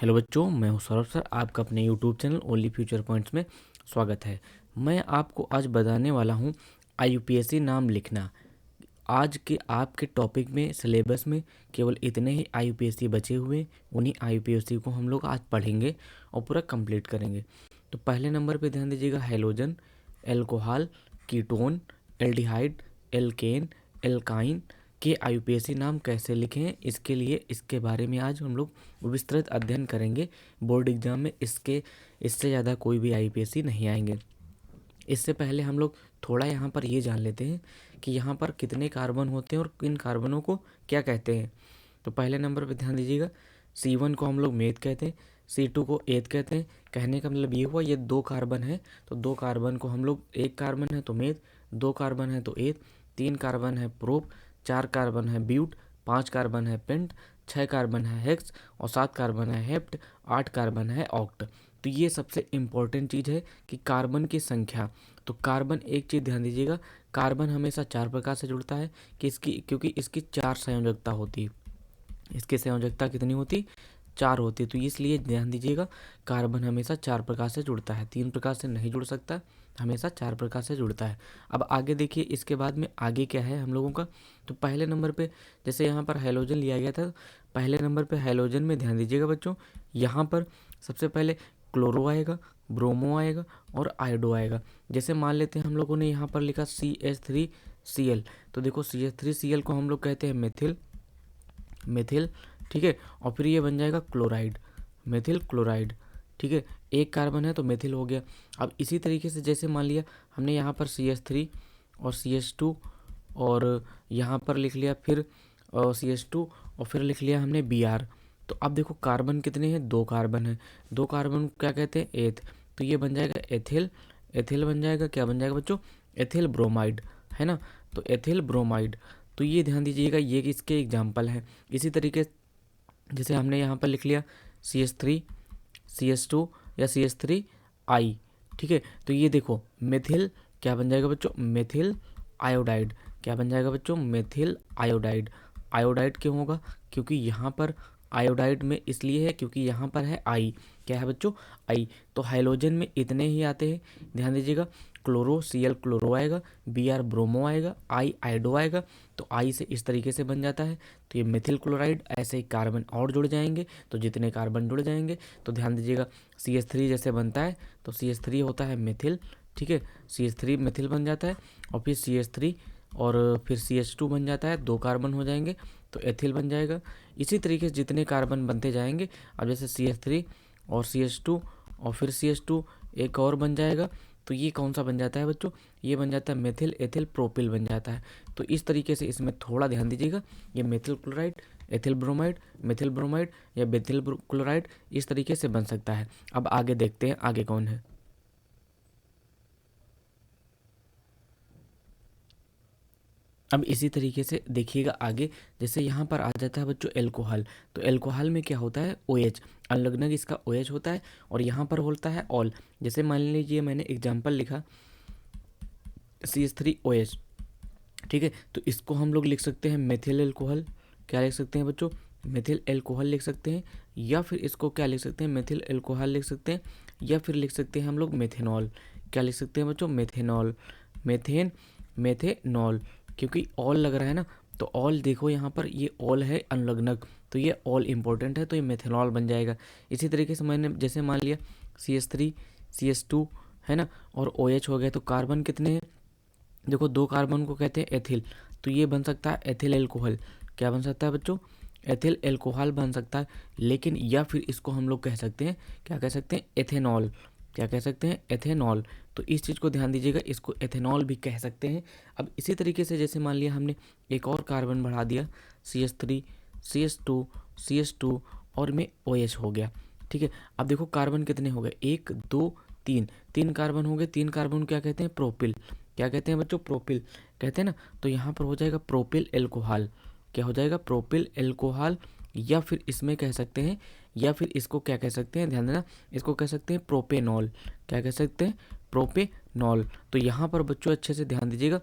Hello बच्चों, मैं हूं सौरभ सर। आपका अपने YouTube channel only future points में स्वागत है। मैं आपको आज बताने वाला हूं आईयूपीएससी नाम लिखना। आज के आपके टॉपिक में सिलेबस में केवल इतने ही आईयूपीएससी बचे हुए, उन्हीं आईयूपीएससी को हम लोग आज पढ़ेंगे और पूरा कंप्लीट करेंगे। तो पहले नंबर पे ध्यान दीजिएगा, halogen, alcohol, ketone, aldehyde, alkane, alkyne के आईयूपीएससी नाम कैसे लिखें, इसके लिए इसके बारे में आज हम लोग विस्तृत अध्ययन करेंगे। बोर्ड एग्जाम में इससे ज़्यादा कोई भी आईयूपीएससी नहीं आएंगे। इससे पहले हम लोग थोड़ा यहाँ पर ये जान लेते हैं कि यहाँ पर कितने कार्बन होते हैं और किन कार्बनों को क्या कहते हैं। तो पहले नंबर पर ध्यान दीजिएगा, C1 को हम लोग मेथ कहते हैं, C2 को एथ कहते हैं। कहने का मतलब ये हुआ ये 2 कार्बन है तो 2 कार्बन को हम लोग, 1 कार्बन है तो मेथ, 2 कार्बन है तो एथ, 3 कार्बन है प्रोप, 4 कार्बन है ब्यूट, 5 कार्बन है पेंट, 6 कार्बन है हेक्स और 7 कार्बन है हेप्ट, 8 कार्बन है ऑक्ट। तो ये सबसे इम्पॉर्टेंट चीज़ है कि कार्बन की संख्या। तो कार्बन, एक चीज़ ध्यान दीजिएगा, कार्बन हमेशा 4 प्रकार से जुड़ता है क्योंकि इसकी 4 संयोजकता होती है। इसकी संयोजकता कितनी होती? 4 होती है। तो इसलिए ध्यान दीजिएगा, कार्बन हमेशा 4 प्रकार से जुड़ता है, 3 प्रकार से नहीं जुड़ सकता, हमेशा 4 प्रकार से जुड़ता है। अब आगे देखिए, इसके बाद में आगे क्या है हम लोगों का। तो पहले नंबर पे जैसे यहाँ पर हैलोजन लिया गया था, पहले नंबर पे हैलोजन में ध्यान दीजिएगा बच्चों, यहाँ पर सबसे पहले क्लोरो आएगा, ब्रोमो आएगा और आयोडो आएगा। जैसे मान लेते हैं हम लोगों ने यहाँ पर लिखा CH3Cl, तो देखो CH3Cl को हम लोग कहते हैं मेथिल, ठीक है। और फिर ये बन जाएगा क्लोराइड, मेथिल क्लोराइड, ठीक है। 1 कार्बन है तो मेथिल हो गया। अब इसी तरीके से जैसे मान लिया हमने यहाँ पर CH3 और CH2 और यहाँ पर लिख लिया फिर CH2 और फिर लिख लिया हमने Br। तो अब देखो कार्बन कितने हैं? 2 कार्बन है, 2 कार्बन क्या कहते हैं? एथ। तो ये बन जाएगा एथिल बन जाएगा। क्या बन जाएगा बच्चों? एथिल ब्रोमाइड, है ना। तो एथिल ब्रोमाइड। तो ये ध्यान दीजिएगा, ये इसके एग्जाम्पल हैं। इसी तरीके जैसे हमने यहाँ पर लिख लिया CH3 CH2 या CH3I, ठीक है। तो ये देखो मेथिल क्या बन जाएगा बच्चों? Methyl iodide. क्या बन जाएगा बच्चों? Methyl iodide. आयोडाइड क्यों होगा? क्योंकि यहाँ पर आयोडाइड में इसलिए है क्योंकि यहाँ पर है आई। क्या है बच्चों? आई। तो हाइलोजन में इतने ही आते हैं, ध्यान दीजिएगा। क्लोरो, Cl क्लोरो आएगा, Br ब्रोमो आएगा, आई आयोडो आएगा। तो आई से इस तरीके से बन जाता है। तो ये मेथिल क्लोराइड। ऐसे ही कार्बन और जुड़ जाएंगे, तो जितने कार्बन जुड़ जाएंगे तो ध्यान दीजिएगा, CH3 जैसे बनता है तो CH3 होता है मेथिल, ठीक है। CH3 मेथिल बन जाता है और फिर CH3 और फिर CH2 बन जाता है, 2 कार्बन हो जाएंगे तो एथिल बन जाएगा। इसी तरीके से जितने कार्बन बनते जाएंगे, अब जैसे CH3 और CH2 और फिर CH2 एक और बन जाएगा, तो ये कौन सा बन जाता है बच्चों? ये बन जाता है मेथिल एथिल प्रोपिल बन जाता है। तो इस तरीके से इसमें थोड़ा ध्यान दीजिएगा, ये methyl chloride, ethyl bromide, methyl bromide या मेथिल क्लोराइड इस तरीके से बन सकता है। अब आगे देखते हैं आगे कौन है। अब इसी तरीके से देखिएगा आगे, जैसे यहाँ पर आ जाता है बच्चों एल्कोहल। तो एल्कोहल में क्या होता है? OH, अनलग्नक इसका OH होता है और यहाँ पर होता है ऑल। जैसे मान लीजिए मैंने एग्जाम्पल लिखा CH3OH, ठीक है। तो इसको हम लोग लिख सकते हैं मेथिल एल्कोहल। क्या लिख सकते हैं बच्चों? मेथिल एल्कोहल लिख सकते हैं। या फिर इसको क्या लिख सकते हैं? मेथिल एल्कोहल लिख सकते हैं। या फिर लिख सकते हैं हम लोग मेथेनॉल। क्या लिख सकते हैं बच्चों? मेथेनॉल, मेथेनॉल, क्योंकि ऑल लग रहा है ना। तो ऑल देखो यहाँ पर ये ऑल है अनलग्नक, तो ये ऑल इंपॉर्टेंट है, तो ये मेथेनॉल बन जाएगा। इसी तरीके से मैंने जैसे मान लिया CH3 CH2 है ना और OH हो गया, तो कार्बन कितने हैं? देखो 2 कार्बन को कहते हैं एथिल, तो ये बन सकता है एथिल एल्कोहल। क्या बन सकता है बच्चों? एथिल एल्कोहल बन सकता है। लेकिन या फिर इसको हम लोग कह सकते हैं, क्या कह सकते हैं? एथेनॉल। क्या कह सकते हैं? एथेनॉल। तो इस चीज़ को ध्यान दीजिएगा, इसको एथेनॉल भी कह सकते हैं। अब इसी तरीके से जैसे मान लिया हमने एक और कार्बन बढ़ा दिया, CH3 CH2 और में OH हो गया, ठीक है। अब देखो कार्बन कितने हो गए? 1 2 3, 3 कार्बन हो गए। 3 कार्बन क्या कहते हैं? प्रोपिल। क्या कहते हैं बच्चों? प्रोपिल कहते हैं ना। तो यहाँ पर हो जाएगा प्रोपिल एल्कोहल। क्या हो जाएगा? Propyl alcohol. या फिर इसमें कह सकते हैं, या फिर इसको क्या कह सकते हैं? ध्यान देना, इसको कह सकते हैं प्रोपेनॉल। क्या कह सकते हैं? प्रोपेनॉल। तो यहाँ पर बच्चों अच्छे से ध्यान दीजिएगा,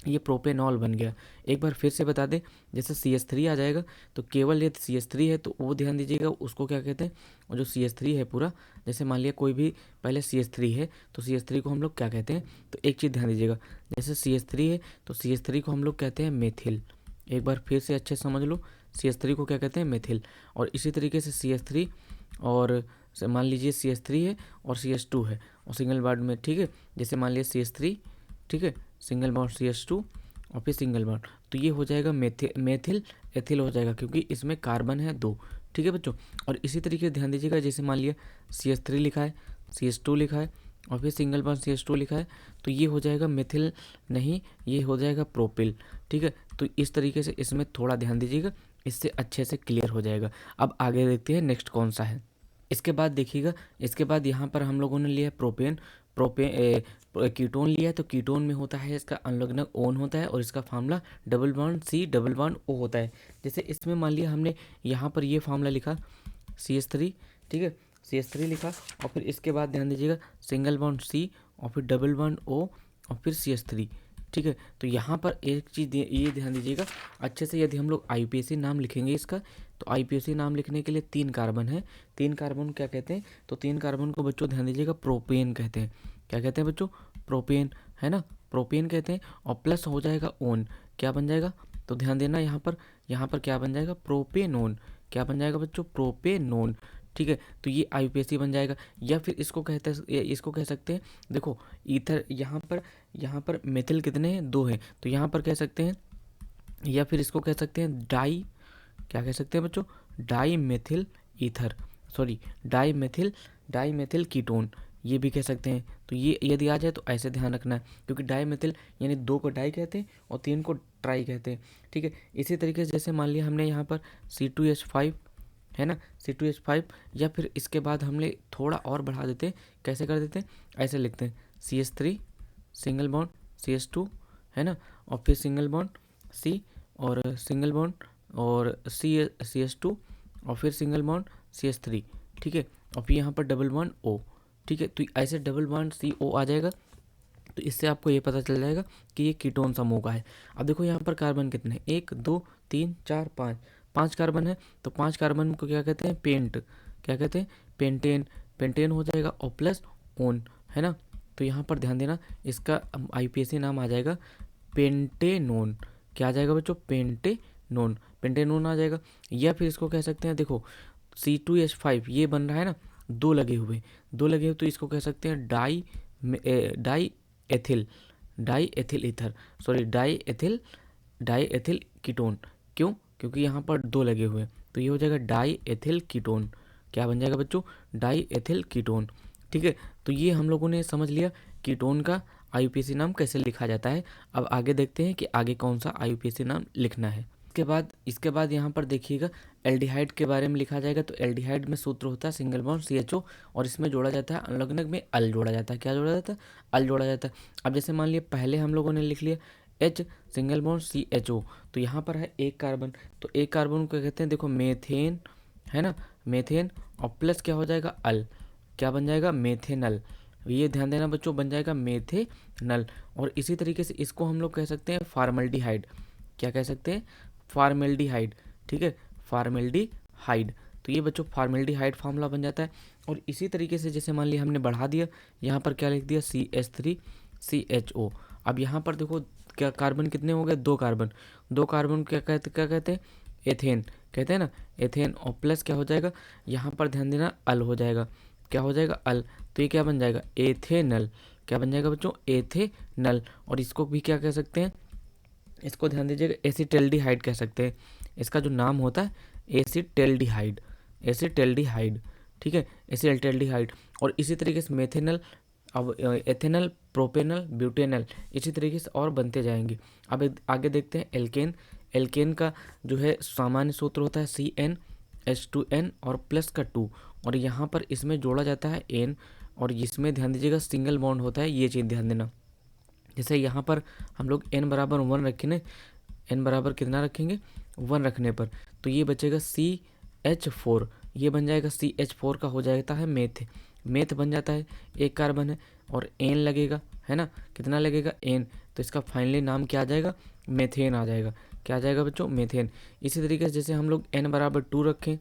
ये प्रोपेनॉल बन गया। एक बार फिर से बता दें, जैसे CH3 आ जाएगा तो केवल ये CH3 है तो वो ध्यान दीजिएगा, उसको क्या कहते हैं, और जो CH3 है पूरा, जैसे मान लिया कोई भी पहले CH3 है तो CH3 को हम लोग क्या कहते हैं, तो एक चीज़ ध्यान दीजिएगा, जैसे CH3 है तो CH3 को हम लोग कहते हैं मेथिल। एक बार फिर से अच्छे से समझ लो, CH3 को क्या कहते हैं, मेथिल। और इसी तरीके से CH3 और मान लीजिए CH3 है और CH2 है और सिंगल बॉन्ड में, ठीक है, जैसे मान लिया CH3, ठीक है, सिंगल बॉन्ड CH2 और फिर सिंगल बॉन्ड, तो ये हो जाएगा मेथिल एथिल हो जाएगा, क्योंकि इसमें कार्बन है 2, ठीक है बच्चों। और इसी तरीके से ध्यान दीजिएगा, जैसे मान लिया CH3 लिखा है, CH2 लिखा है और फिर सिंगल बॉन्ड CH2 लिखा है, तो ये हो जाएगा मेथिल नहीं, ये हो जाएगा प्रोपिल, ठीक है। तो इस तरीके से इसमें थोड़ा ध्यान दीजिएगा, इससे अच्छे से क्लियर हो जाएगा। अब आगे देखते हैं नेक्स्ट कौन सा है। इसके बाद देखिएगा, इसके बाद यहाँ पर हम लोगों ने लिया प्रोपेन। कीटोन लिया है तो कीटोन में होता है इसका अनलग्नक ओन होता है और इसका formula double bond C double bond O होता है। जैसे इसमें मान लिया हमने यहाँ पर ये फार्मूला लिखा CH3, ठीक है, CH3 लिखा और फिर इसके बाद ध्यान दीजिएगा सिंगल बॉन्ड C और फिर डबल बॉन्ड O और फिर CH3, ठीक है। तो यहाँ पर एक चीज़ ये ध्यान दीजिएगा अच्छे से, यदि हम लोग IUPAC नाम लिखेंगे इसका, तो IUPAC नाम लिखने के लिए 3 कार्बन है। 3 कार्बन क्या कहते हैं, तो 3 कार्बन को बच्चों ध्यान दीजिएगा प्रोपेन कहते हैं। क्या कहते हैं बच्चों, प्रोपेन, है ना, प्रोपेन कहते हैं। और प्लस हो जाएगा ओन, क्या बन जाएगा, तो ध्यान देना यहाँ पर क्या बन जाएगा, प्रोपेनोन। क्या बन जाएगा बच्चों, प्रोपेनोन, ठीक है। तो ये IUPAC बन जाएगा। या फिर इसको कह सकते हैं, देखो ईथर यहाँ पर मेथिल कितने हैं, 2 हैं, तो यहाँ पर कह सकते हैं, या फिर इसको कह सकते हैं क्या कह सकते हैं बच्चों, di methyl ether, sorry di methyl ketone, ये भी कह सकते हैं। तो ये यदि आ जाए तो ऐसे ध्यान रखना है, क्योंकि डाई मेथिल यानी 2 को डाई कहते हैं और 3 को ट्राई कहते हैं, ठीक है। इसी तरीके से जैसे मान लिया हमने यहाँ पर C2H5 है ना, C2H5, या फिर इसके बाद हमने थोड़ा और बढ़ा देते हैं, कैसे कर देते हैं, ऐसे लिखते हैं CH3 सिंगल बॉन्ड CH2, है ना, और फिर सिंगल बॉन्ड C और सिंगल बॉन्ड और CH2 और फिर सिंगल बॉन्ड CH3, ठीक है, और फिर यहाँ पर डबल बॉन्ड O, ठीक है। तो ऐसे डबल बॉन्ड CO आ जाएगा, तो इससे आपको ये पता चल जाएगा कि ये कीटोन समूह का है। अब देखो यहाँ पर कार्बन कितने हैं, 1 2 3 4 5, 5 कार्बन है, तो 5 कार्बन को क्या कहते हैं, क्या कहते हैं, पेंटेन हो जाएगा और प्लस ओन, है ना। तो यहाँ पर ध्यान देना, इसका IUPAC नाम आ जाएगा पेंटेनोन। क्या आ जाएगा बच्चों, पेंटेनोन आ जाएगा। या फिर इसको कह सकते हैं, देखो C2H5 ये बन रहा है ना, 2 लगे हुए तो इसको कह सकते हैं die ethyl ether, sorry die ethyl ketone. क्यों, क्योंकि यहाँ पर 2 लगे हुए, तो ये हो जाएगा डाई एथिल कीटोन। क्या बन जाएगा बच्चों, डाई एथिल कीटोन, ठीक है। तो ये हम लोगों ने समझ लिया कीटोन का IUPAC नाम कैसे लिखा जाता है। अब आगे देखते हैं कि आगे कौन सा IUPAC नाम लिखना है। इसके बाद यहाँ पर देखिएगा एल्डिहाइड के बारे में लिखा जाएगा। तो एल्डिहाइड में सूत्र होता है सिंगल बॉन्ड CHO और इसमें जोड़ा जाता है अनलग्नक में अल जोड़ा जाता है। क्या जोड़ा जाता है, अल जोड़ा जाता है। अब जैसे मान लिया पहले हम लोगों ने लिख लिया H सिंगल बॉन्ड CHO, तो यहाँ पर है 1 कार्बन, तो 1 कार्बन को कहते हैं, देखो मेथेन, है ना, मेथेन और प्लस क्या हो जाएगा अल, क्या बन जाएगा, मेथेनल। ये ध्यान देना बच्चों, बन जाएगा मेथेनल। और इसी तरीके से इसको हम लोग कह सकते हैं फार्मल्डिहाइड। क्या कह सकते हैं, फार्मेल्डिहाइड, ठीक है, फार्मेल्डिहाइड। तो ये बच्चों फार्मेल्डिहाइड फार्मूला बन जाता है। और इसी तरीके से जैसे मान लिया हमने बढ़ा दिया, यहाँ पर क्या लिख दिया CH3 CHO। अब यहाँ पर देखो क्या कार्बन कितने हो गए, 2 कार्बन, 2 कार्बन क्या कहते हैं, एथेन कहते हैं ना, एथेन और प्लस क्या हो जाएगा, यहाँ पर ध्यान देना अल हो जाएगा। क्या हो जाएगा, अल। तो ये क्या बन जाएगा, एथेनल। क्या बन जाएगा बच्चों, एथेनल। और इसको भी क्या कह सकते हैं, इसको ध्यान दीजिएगा एसिटेल्डिहाइड कह सकते हैं। इसका जो नाम होता है एसिटेल्डिहाइड, ठीक है, एसिटेल्डिहाइड। और इसी तरीके से मेथेनल, अब एथेनल, प्रोपेनल, ब्यूटेनल, इसी तरीके से और बनते जाएंगे। अब आगे देखते हैं एल्केन का जो है सामान्य सूत्र होता है CnH2n और प्लस का 2, और यहाँ पर इसमें जोड़ा जाता है n, और इसमें ध्यान दीजिएगा सिंगल बॉन्ड होता है, ये चीज़ ध्यान देना। जैसे यहाँ पर हम लोग n बराबर 1 रखें ना, n बराबर कितना रखेंगे, 1 रखने पर, तो ये बचेगा CH4, ये बन जाएगा CH4 का हो जाता है मेथ बन जाता है, 1 कार्बन है और n लगेगा, है ना, कितना लगेगा n, तो इसका फाइनली नाम क्या आ जाएगा, मेथेन आ जाएगा। क्या आ जाएगा बच्चों, मेथेन। इसी तरीके से जैसे हम लोग n बराबर 2 रखें,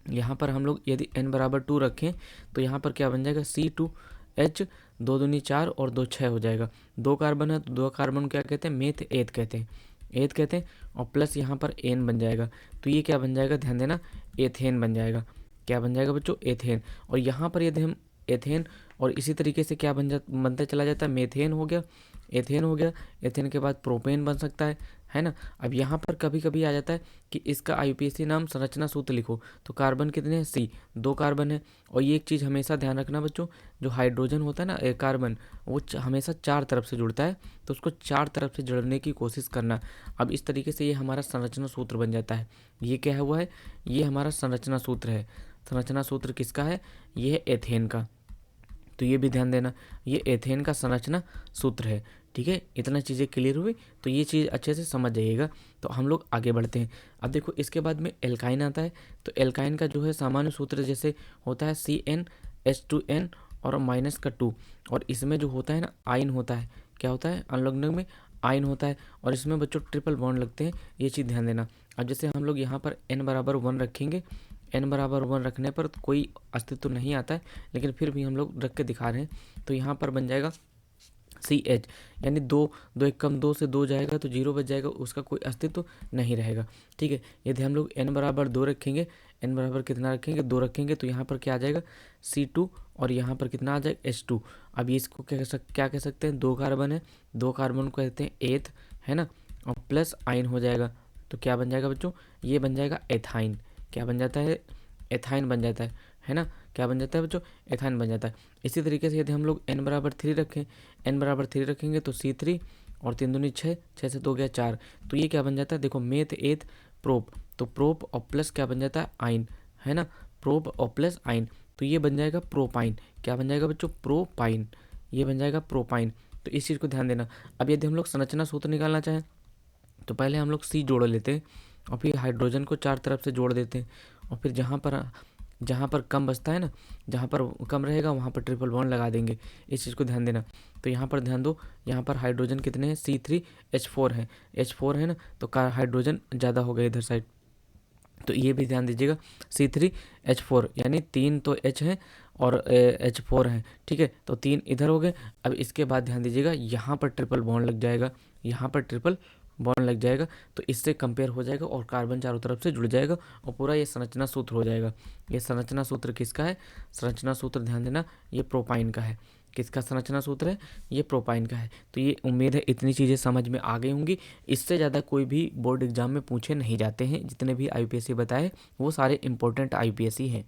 यहाँ पर हम लोग यदि n बराबर 2 रखें तो यहाँ पर क्या बन जाएगा, C2H, 2 दूनी 4 और 2 6 हो जाएगा। 2 कार्बन है तो 2 कार्बन क्या कहते हैं, मेथ एथ कहते हैं, एथ कहते हैं। और प्लस यहाँ पर एन बन जाएगा, तो ये क्या बन जाएगा, ध्यान देना, एथेन बन जाएगा। क्या बन जाएगा बच्चों, एथेन। और यहाँ पर यदि हम एथेन और इसी तरीके से क्या बनता चला जाता है, मेथेन हो गया, एथेन हो गया, एथेन के बाद प्रोपेन बन सकता है ना। अब यहाँ पर कभी कभी आ जाता है कि इसका आईयूपीएसी नाम संरचना सूत्र लिखो, तो कार्बन कितने हैं, सी, 2 कार्बन है। और ये एक चीज़ हमेशा ध्यान रखना बच्चों, जो हाइड्रोजन होता है ना, कार्बन, वो हमेशा 4 तरफ से जुड़ता है, तो उसको 4 तरफ से जुड़ने की कोशिश करना। अब इस तरीके से ये हमारा संरचना सूत्र बन जाता है। ये क्या हुआ है, ये हमारा संरचना सूत्र है। संरचना सूत्र किसका है, ये है एथेन का। तो ये भी ध्यान देना, ये एथेन का संरचना सूत्र है। ठीक है, इतना चीज़ें क्लियर हुई, तो ये चीज़ अच्छे से समझ जाइएगा। तो हम लोग आगे बढ़ते हैं। अब देखो इसके बाद में एल्काइन आता है। तो एल्काइन का जो है सामान्य सूत्र जैसे होता है CnH2n और माइनस का 2, और इसमें जो होता है ना, आयन होता है। क्या होता है, अनुलग्नक में आयन होता है, और इसमें बच्चों ट्रिपल बॉन्ड लगते हैं, ये चीज़ ध्यान देना। अब जैसे हम लोग यहाँ पर n बराबर 1 रखेंगे, n बराबर 1 रखने पर कोई अस्तित्व नहीं आता है, लेकिन फिर भी हम लोग रख के दिखा रहे हैं। तो यहाँ पर बन जाएगा CH, यानी 2, 2 एक कम 2 से 2 जाएगा तो 0 बच जाएगा, उसका कोई अस्तित्व नहीं रहेगा। ठीक है, यदि हम लोग n बराबर 2 रखेंगे, n बराबर कितना रखेंगे, 2 रखेंगे, तो यहाँ पर क्या आ जाएगा, C2, और यहाँ पर कितना आ जाएगा, H2। अब ये इसको क्या कह सकते हैं, 2 कार्बन है, 2 कार्बन को कहते हैं एथ, है ना, और प्लस आयन हो जाएगा। तो क्या बन जाएगा बच्चों, ये बन जाएगा एथाइन। क्या बन जाता है, एथाइन बन जाता है ना। क्या बन जाता है बच्चों, एथाइन बन जाता है। इसी तरीके से यदि हम लोग n बराबर 3 रखें, n बराबर 3 रखेंगे तो C3, और 3 दूनी 6, 6 से 2 गया 4, तो ये क्या बन जाता है, देखो मेथ एथ प्रोप, तो प्रोप और प्लस क्या बन जाता है, आइन, है ना, प्रोप और प्लस आइन, तो ये बन जाएगा प्रोपाइन। क्या बन जाएगा बच्चों, प्रोपाइन, ये बन जाएगा प्रोपाइन। तो इस चीज़ को ध्यान देना। अब यदि हम लोग संरचना सूत्र निकालना चाहें तो पहले हम लोग C जोड़ लेते हैं, और फिर हाइड्रोजन को 4 तरफ से जोड़ देते हैं, और फिर जहाँ पर कम बचता है ना, जहाँ पर कम रहेगा वहाँ पर ट्रिपल बॉन्ड लगा देंगे। इस चीज़ को ध्यान देना। तो यहाँ पर ध्यान दो, यहाँ पर हाइड्रोजन कितने हैं, C3H4 है, H4 है ना, तो हाइड्रोजन ज़्यादा हो गया इधर साइड, तो ये भी ध्यान दीजिएगा, C3H4, यानी 3 तो H हैं और H4 हैं। ठीक है, तो 3 इधर हो गए। अब इसके बाद ध्यान दीजिएगा, यहाँ पर ट्रिपल बॉन्ड लग जाएगा, यहाँ पर ट्रिपल बॉन्ड लग जाएगा, तो इससे कंपेयर हो जाएगा और कार्बन चारों तरफ से जुड़ जाएगा, और पूरा ये संरचना सूत्र हो जाएगा। ये संरचना सूत्र किसका है, संरचना सूत्र ध्यान देना, ये प्रोपाइन का है। किसका संरचना सूत्र है, ये प्रोपाइन का है। तो ये उम्मीद है इतनी चीज़ें समझ में आ गई होंगी। इससे ज़्यादा कोई भी बोर्ड एग्जाम में पूछे नहीं जाते हैं, जितने भी IUPAC बताए वो सारे इंपॉर्टेंट IUPAC हैं।